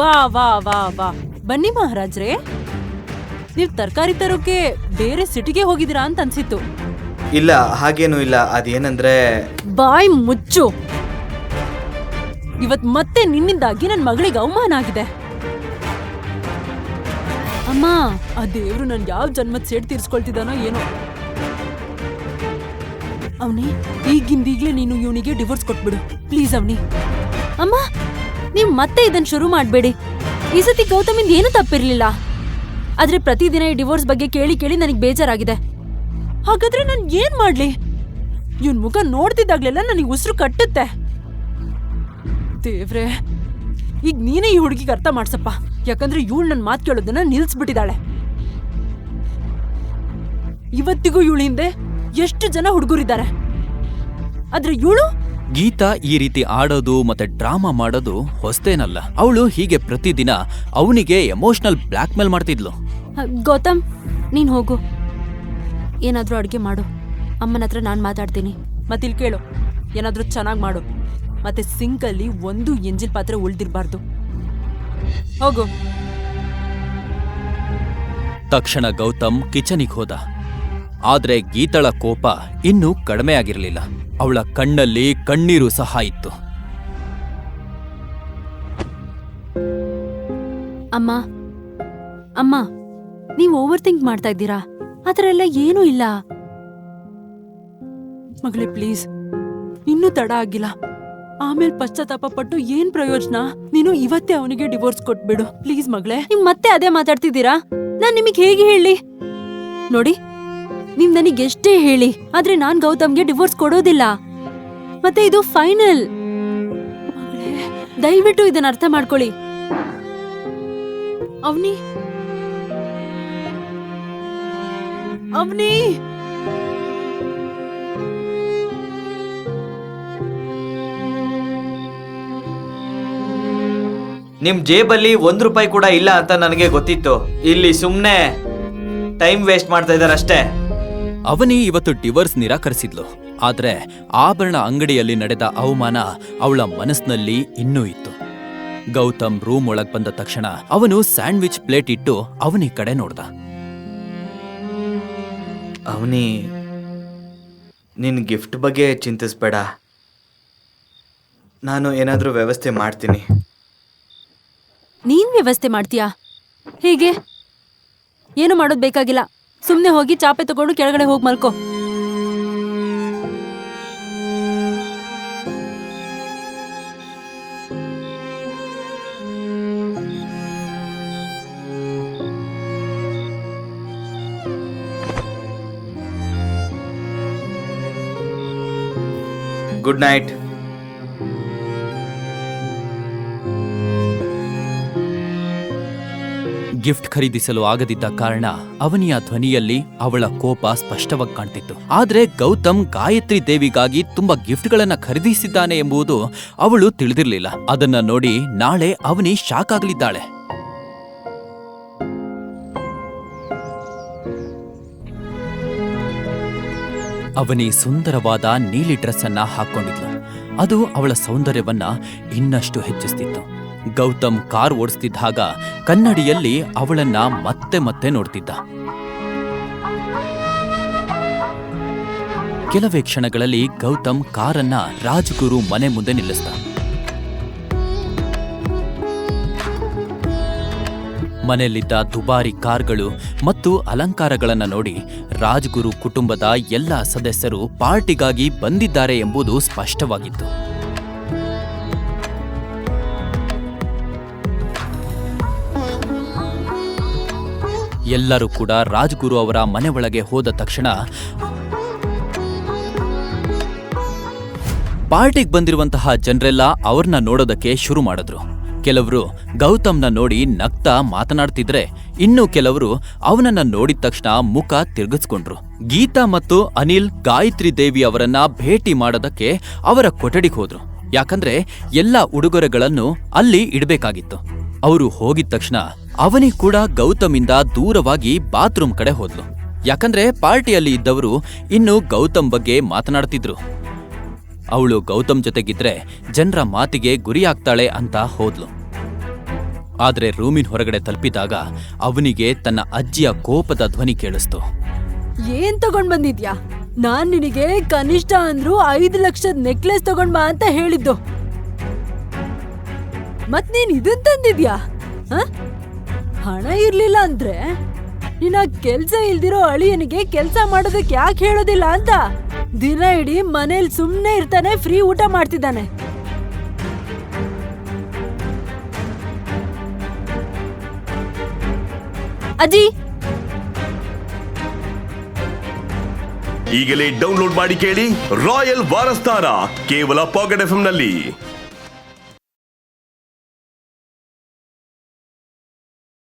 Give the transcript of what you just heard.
ವಾ ವಾ ವಾ ವಾ, ಬನ್ನಿ ಮಹಾರಾಜ್ರೆ. ನೀವ್ ತರಕಾರಿ ತರೋಕೆ ಬೇರೆ ಸಿಟಿಗೆ ಹೋಗಿದ್ದೀರಾ ಅಂತ ಅನ್ಸಿತ್ತು. ಇಲ್ಲ, ಹಾಗೇನೂ ಇಲ್ಲ. ಅದೇನಂದ್ರೆ ಬಾಯ್ ಮುಚ್ಚು. ಇವತ್ ಮತ್ತೆ ನಿನ್ನಿಂದಾಗಿ ನನ್ ಮಗಳಿಗೆ ಅವಮಾನ ಆಗಿದೆ. ಅಮ್ಮ, ಆ ದೇವ್ರು ನನ್ ಯಾವ ಜನ್ಮದ್ ಸೇಡ್ ತೀರ್ಸ್ಕೊಳ್ತಿದ್ದಾನೋ ಏನೋ. ಅವನಿ, ಈಗಿಂದೀಗ್ಲೇ ನೀನು ಇವನಿಗೆ ಡಿವೋರ್ಸ್ ಕೊಟ್ಬಿಡು ಪ್ಲೀಸ್. ಅವನಿ. ಅಮ್ಮ, ನೀವ್ ಮತ್ತೆ ಇದನ್ ಶುರು ಮಾಡ್ಬೇಡಿ. ಈ ಸತಿ ಗೌತಮಿಂದ ಏನು ತಪ್ಪಿರ್ಲಿಲ್ಲ. ಆದ್ರೆ ಪ್ರತಿದಿನ ಈ ಡಿವೋರ್ಸ್ ಬಗ್ಗೆ ಕೇಳಿ ಕೇಳಿ ನನಗ್ ಬೇಜಾರಾಗಿದೆ. ಹಾಗಾದ್ರೆ ನಾನ್ ಏನ್ ಮಾಡ್ಲಿ? ಇವನ್ ಮುಖ ನೋಡ್ತಿದ್ದಾಗ್ಲೆಲ್ಲ ನನಗ್ ಉಸಿರು ಕಟ್ಟುತ್ತೆ. ದೇವ್ರೆ, ಈಗ ನೀನೇ ಈ ಹುಡುಗಿಗೆ ಅರ್ಥ ಮಾಡ್ಸಪ್ಪ. ಯಾಕಂದ್ರೆ ಇವಳು ನನ್ ಮಾತು ಕೇಳೋದನ್ನ ನಿಲ್ಸ್ಬಿಟ್ಟಿದ್ದಾಳೆ. ಇವತ್ತಿಗೂ ಇವಳ ಹಿಂದೆ ಎಷ್ಟು ಜನ ಹುಡುಗರಿದ್ದಾರೆ. ಆದ್ರೆ ಇವಳು ಗೀತಾ ಈ ರೀತಿ ಆಡೋದು ಮತ್ತೆ ಡ್ರಾಮಾ ಮಾಡೋದು ಹೊಸ್ತೇನಲ್ಲ. ಅವಳು ಹೀಗೆ ಪ್ರತಿದಿನ ಅವನಿಗೆ ಎಮೋಷನಲ್ ಬ್ಲಾಕ್ ಮೇಲ್ ಮಾಡ್ತಿದ್ಲು. ಗೌತಮ್, ನೀನ್ ಹೋಗು, ಏನಾದ್ರೂ ಅಡ್ಗೆ ಮಾಡು. ಅಮ್ಮನ ಹತ್ರ ನಾನ್ ಮಾತಾಡ್ತೀನಿ. ಮತ್ತಿಲ್ ಕೇಳು, ಏನಾದ್ರೂ ಚೆನ್ನಾಗ್ ಮಾಡು. ಮತ್ತೆ ಸಿಂಕಲ್ಲಿ ಒಂದು ಎಂಜಿಲ್ ಪಾತ್ರೆ ಉಳ್ದಿರ್ಬಾರ್ದು. ಹೋಗು. ತಕ್ಷಣ ಗೌತಮ್ ಕಿಚನಿಗೆ ಹೋದ. ಆದ್ರೆ ಗೀತಳ ಕೋಪ ಇನ್ನೂ ಕಡಿಮೆ ಆಗಿರಲಿಲ್ಲ. ಅವಳ ಕಣ್ಣಲ್ಲಿ ಕಣ್ಣೀರು ಸಹ ಇತ್ತು. ಅಮ್ಮ ಅಮ್ಮ, ನೀವು ಓವರ್ ಥಿಂಕ್ ಮಾಡ್ತಾ ಇದ್ದೀರಾ. ಆತರ ಎಲ್ಲ ಏನೂ ಇಲ್ಲ. ಮಗಳೇ ಪ್ಲೀಸ್, ಇನ್ನೂ ತಡ ಆಗಿಲ್ಲ. ಆಮೇಲೆ ಪಶ್ಚಾತ್ತಾಪ ಪಟ್ಟು ಏನ್ ಪ್ರಯೋಜನ? ನೀನು ಇವತ್ತೇ ಅವನಿಗೆ ಡಿವೋರ್ಸ್ ಕೊಟ್ಬಿಡು ಪ್ಲೀಸ್ ಮಗಳೇ. ನಿಮ್ ಮತ್ತೆ ಅದೇ ಮಾತಾಡ್ತಿದ್ದೀರಾ? ನಾನ್ ನಿಮಗ್ ಹೇಗೆ ಹೇಳಿ? ನೋಡಿ, ನೀವ್ ನನಗೆ ಎಷ್ಟೇ ಹೇಳಿ, ಆದ್ರೆ ನಾನ್ ಗೌತಮ್ಗೆ ಡಿವೋರ್ಸ್ ಕೊಡೋದಿಲ್ಲ. ಮತ್ತೆ ಇದು ಫೈನಲ್. ದಯವಿಟ್ಟು ಇದನ್ನ ಅರ್ಥ ಮಾಡ್ಕೊಳ್ಳಿ. ಅವನಿ ಅವನಿ ನಿಮ್ ಜೇಬಲ್ಲಿ ₹1 ಕೂಡ ಇಲ್ಲ ಅಂತ ನನಗೆ ಗೊತ್ತಿತ್ತು. ಇಲ್ಲಿ ಸುಮ್ನೆ ಟೈಮ್ ವೇಸ್ಟ್ ಮಾಡ್ತಾ ಇದಾರಷ್ಟೇ. ಅವನಿ ಇವತ್ತು ಡಿವೋರ್ಸ್ ನಿರಾಕರಿಸಿದ್ಲು. ಆದ್ರೆ ಆಭರಣ ಅಂಗಡಿಯಲ್ಲಿ ನಡೆದ ಅವಮಾನ ಅವಳ ಮನಸ್ಸಿನಲ್ಲಿ ಇನ್ನೂ ಇತ್ತು. ಗೌತಮ್ ರೂಮ್ ಒಳಗ್ ಬಂದ ತಕ್ಷಣ ಅವನು ಸ್ಯಾಂಡ್ವಿಚ್ ಪ್ಲೇಟ್ ಇಟ್ಟು ಅವನಿ ಕಡೆ ನೋಡ್ದ. ಅವನಿ, ನಿನ್ ಗಿಫ್ಟ್ ಬಗ್ಗೆ ಚಿಂತಿಸ್ಬೇಡ. ನಾನು ಏನಾದ್ರೂ ವ್ಯವಸ್ಥೆ ಮಾಡ್ತೀನಿ. ನೀನ್ ವ್ಯವಸ್ಥೆ ಮಾಡ್ತೀಯಾ? ಹೀಗೆ ಏನು ಮಾಡೋದ್ ಬೇಕಾಗಿಲ್ಲ. ಸುಮ್ನೆ ಹೋಗಿ ಚಾಪೆ ತಗೊಂಡು ಕೆಳಗಡೆ ಹೋಗಿ ಮಲ್ಕೋ. Good night. ಗಿಫ್ಟ್ ಖರೀದಿಸಲು ಆಗದಿದ್ದ ಕಾರಣ ಅವನಿಯ ಧ್ವನಿಯಲ್ಲಿ ಅವಳ ಕೋಪ ಸ್ಪಷ್ಟವಾಗಿ ಕಾಣ್ತಿತ್ತು. ಆದ್ರೆ ಗೌತಮ್ ಗಾಯತ್ರಿ ದೇವಿಗಾಗಿ ತುಂಬಾ ಗಿಫ್ಟ್ಗಳನ್ನ ಖರೀದಿಸಿದ್ದಾನೆ ಎಂಬುದು ಅವಳು ತಿಳಿದಿರಲಿಲ್ಲ. ಅದನ್ನ ನೋಡಿ ನಾಳೆ ಅವನಿ ಶಾಕ್ ಆಗಲಿದ್ದಾಳೆ. ಅವನಿ ಸುಂದರವಾದ ನೀಲಿ ಡ್ರೆಸ್ ಅನ್ನ ಹಾಕೊಂಡಿದ್ಲು. ಅದು ಅವಳ ಸೌಂದರ್ಯವನ್ನ ಇನ್ನಷ್ಟು ಹೆಚ್ಚಿಸ್ತಿತ್ತು. ಗೌತಮ್ ಕಾರ್ ಓಡಿಸ್ತಿದ್ದಾಗ ಕನ್ನಡಿಯಲ್ಲಿ ಅವಳನ್ನ ಮತ್ತೆ ಮತ್ತೆ ನೋಡ್ತಿದ್ದ. ಕೆಲವೇ ಕ್ಷಣಗಳಲ್ಲಿ ಗೌತಮ್ ಕಾರನ್ನ ರಾಜ್ಗುರು ಮನೆ ಮುಂದೆ ನಿಲ್ಲಿಸಿದ. ಮನೆಯಲ್ಲಿದ್ದ ದುಬಾರಿ ಕಾರ್ಗಳು ಮತ್ತು ಅಲಂಕಾರಗಳನ್ನ ನೋಡಿ ರಾಜ್ಗುರು ಕುಟುಂಬದ ಎಲ್ಲ ಸದಸ್ಯರು ಪಾರ್ಟಿಗಾಗಿ ಬಂದಿದ್ದಾರೆ ಎಂಬುದು ಸ್ಪಷ್ಟವಾಗಿತ್ತು. ಎಲ್ಲರೂ ಕೂಡ ರಾಜ್ಗುರು ಅವರ ಮನೆ ಒಳಗೆ ಹೋದ ತಕ್ಷಣ ಪಾರ್ಟಿಗೆ ಬಂದಿರುವಂತಹ ಜನರೆಲ್ಲ ಅವ್ರನ್ನ ನೋಡೋದಕ್ಕೆ ಶುರು ಮಾಡಿದ್ರು. ಕೆಲವರು ಗೌತಮ್ನ ನೋಡಿ ನಗ್ತಾ ಮಾತನಾಡ್ತಿದ್ರೆ, ಇನ್ನು ಕೆಲವರು ಅವನನ್ನ ನೋಡಿದ ತಕ್ಷಣ ಮುಖ ತಿರುಗಿಸ್ಕೊಂಡ್ರು. ಗೀತಾ ಮತ್ತು ಅನಿಲ್ ಗಾಯತ್ರಿ ದೇವಿ ಅವರನ್ನ ಭೇಟಿ ಮಾಡೋದಕ್ಕೆ ಅವರ ಕೊಠಡಿಗೆ ಹೋದ್ರು. ಯಾಕಂದ್ರೆ ಎಲ್ಲ ಉಡುಗೊರೆಗಳನ್ನು ಅಲ್ಲಿ ಇಡಬೇಕಾಗಿತ್ತು. ಅವರು ಹೋಗಿದ ತಕ್ಷಣ ಅವನಿ ಕೂಡ ಗೌತಮಿಂದ ದೂರವಾಗಿ ಬಾತ್ರೂಮ್ ಕಡೆ ಹೋದ್ಲು. ಯಾಕಂದ್ರೆ ಪಾರ್ಟಿಯಲ್ಲಿ ಇದ್ದವರು ಇನ್ನು ಗೌತಮ್ ಬಗ್ಗೆ ಮಾತನಾಡ್ತಿದ್ರು. ಅವಳು ಗೌತಮ್ ಜೊತೆಗಿದ್ರೆ ಜನರ ಮಾತಿಗೆ ಗುರಿಯಾಗ್ತಾಳೆ ಅಂತ ಹೋದ್ಲು. ಆದ್ರೆ ರೂಮಿನ ಹೊರಗಡೆ ತಲುಪಿದಾಗ ಅವನಿಗೆ ತನ್ನ ಅಜ್ಜಿಯ ಕೋಪದ ಧ್ವನಿ ಕೇಳಿಸ್ತು. ಏನ್ ತಗೊಂಡ್ ಬಂದಿದ್ಯಾ? ನಾನ್ ನಿನಗೆ ಕನಿಷ್ಠ ಅಂದ್ರೂ 5 ಲಕ್ಷದ ನೆಕ್ಲೆಸ್ ತಗೊಂಡ್ ಬಾ ಅಂತ ಹೇಳಿದ್ದು. ಮತ್ ನೀನ್ ಇದನ್ ತಂದಿದ್ಯಾ? ಹಣ ಇರ್ಲಿಲ್ಲ ಅಂದ್ರೆ ನಿನ್ನ ಕೆಲ್ಸ ಇಲ್ದಿರೋ ಅಳಿಯನಿಗೆ ಕೆಲ್ಸ ಮಾಡೋದಕ್ಕೆ ಯಾಕೆ ಹೇಳೋದಿಲ್ಲ ಅಂತ. ದಿನ ಇಡೀ ಮನೇಲಿ ಸುಮ್ನೆ ಇರ್ತಾನೆ, ಫ್ರೀ ಊಟ ಮಾಡ್ತಿದ್ದಾನೆ. ಅಜ್ಜಿ, ಈಗಲೇ ಡೌನ್ಲೋಡ್ ಮಾಡಿ ಕೇಳಿ ರಾಯಲ್ ವಾರಸ್ತಾರ ಕೇವಲ ಪಾಕೆಟ್ FM ನಲ್ಲಿ.